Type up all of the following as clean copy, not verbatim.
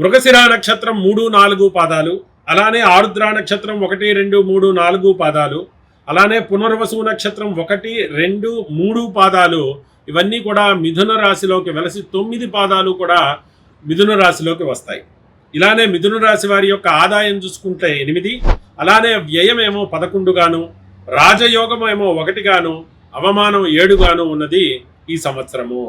మృగశిర నక్షత్రం 3, 4 పాదాలు, అలానే ఆరుద్ర నక్షత్రం 1, 2, 3, 4 పాదాలు, అలానే పునర్వసు నక్షత్రం 1, 2, 3 పాదాలు, ఇవన్నీ కూడా మిథున రాశిలోకి వెలసి 9 పాదాలు కూడా మిథున రాశిలోకి వస్తాయి. ఇలానే మిథున రాశి వారి యొక్క ఆదాయం చూసుకుంటే 8, అలానే వ్యయమేమో 11 గాను, రాజయోగం ఏమో 1 గాను, అవమానం 7 గాను ఉన్నది ఈ సంవత్సరము.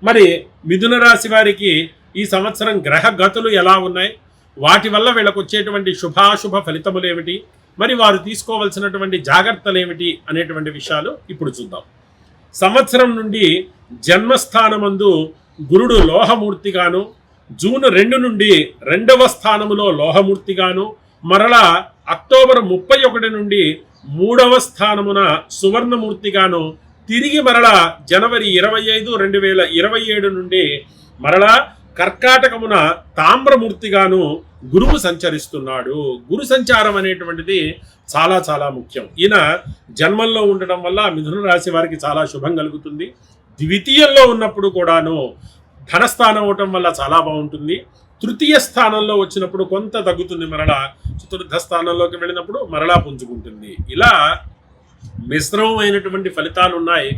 మరి మిథున రాశి వారికి ఈ సంవత్సరం గ్రహ గతులు ఎలా ఉన్నాయి, వాటి వల్ల వీళ్ళకు వచ్చేటువంటి శుభాశుభ ఫలితములు ఏమిటి, మరి వారు తీసుకోవాల్సినటువంటి జాగ్రత్తలు ఏమిటి అనేటువంటి విషయాలు ఇప్పుడు చూద్దాం. సంవత్సరం నుండి జన్మస్థానమందు గురుడు లోహమూర్తిగాను, జూన్ 2 నుండి 2వ స్థానములో లోహమూర్తిగాను, మరలా అక్టోబర్ 31 నుండి 3వ స్థానమున సువర్ణమూర్తిగాను, తిరిగి మరలా జనవరి 25, 2027 నుండి మరలా కర్కాటకమున తామ్రమూర్తిగాను గురువు సంచరిస్తున్నాడు. గురు సంచారం అనేటువంటిది చాలా చాలా ముఖ్యం. ఈయన జన్మంలో ఉండడం వల్ల మిథున రాశి వారికి చాలా శుభం కలుగుతుంది. ద్వితీయంలో ఉన్నప్పుడు కూడాను ధనస్థానం అవటం వల్ల చాలా బాగుంటుంది. తృతీయ స్థానంలో వచ్చినప్పుడు కొంత తగ్గుతుంది, మరలా చతుర్థ స్థానంలోకి వెళ్ళినప్పుడు మరలా పుంజుకుంటుంది. ఇలా మిశ్రమమైనటువంటి ఫలితాలు ఉన్నాయి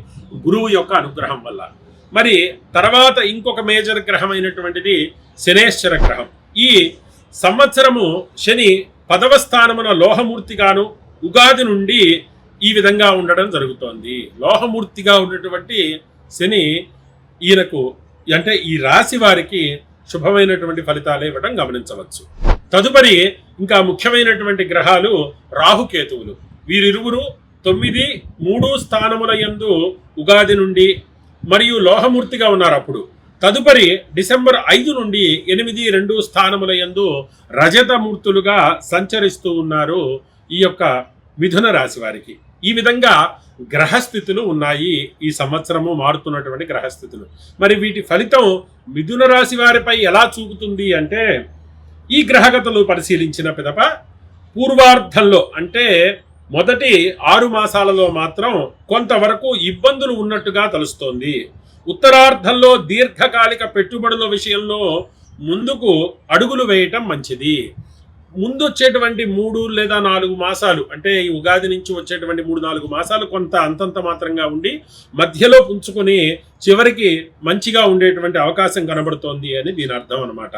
గురువు యొక్క అనుగ్రహం వల్ల. మరి తర్వాత ఇంకొక మేజర్ గ్రహం అయినటువంటిది శనేశ్వర గ్రహం. ఈ సంవత్సరము శని 10వ స్థానమున లోహమూర్తిగాను ఉగాది నుండి ఈ విధంగా ఉండడం జరుగుతోంది. లోహమూర్తిగా ఉన్నటువంటి శని ఈయనకు అంటే ఈ రాశి వారికి శుభమైనటువంటి ఫలితాలు ఇవ్వడం గమనించవచ్చు. తదుపరి ఇంకా ముఖ్యమైనటువంటి గ్రహాలు రాహుకేతువులు. వీరిరువురు 9, 3 స్థానముల యందు ఉగాది నుండి మరియు లోహమూర్తిగా ఉన్నారు. అప్పుడు తదుపరి డిసెంబర్ 5 నుండి 8, 2 స్థానముల యందు రజతమూర్తులుగా సంచరిస్తూ ఉన్నారు ఈ యొక్క మిథున రాశి వారికి. ఈ విధంగా గ్రహస్థితులు ఉన్నాయి ఈ సంవత్సరము మారుతున్నటువంటి గ్రహస్థితులు. మరి వీటి ఫలితం మిథున రాశి వారిపై ఎలా చూపుతుంది అంటే, ఈ గ్రహగతులు పరిశీలించిన పిదప పూర్వార్ధంలో అంటే మొదటి 6 మాసాలలో మాత్రం కొంతవరకు ఇబ్బందులు ఉన్నట్టుగా తెలుస్తోంది. ఉత్తరార్ధంలో దీర్ఘకాలిక పెట్టుబడుల విషయంలో ముందుకు అడుగులు వేయటం మంచిది. ముందు వచ్చేటువంటి 3 లేదా 4 మాసాలు అంటే ఈ ఉగాది నుంచి వచ్చేటువంటి 3-4 మాసాలు కొంత అంతంత మాత్రంగా ఉండి మధ్యలో పుంచుకొని చివరికి మంచిగా ఉండేటువంటి అవకాశం కనబడుతోంది అని దీని అర్థం అన్నమాట.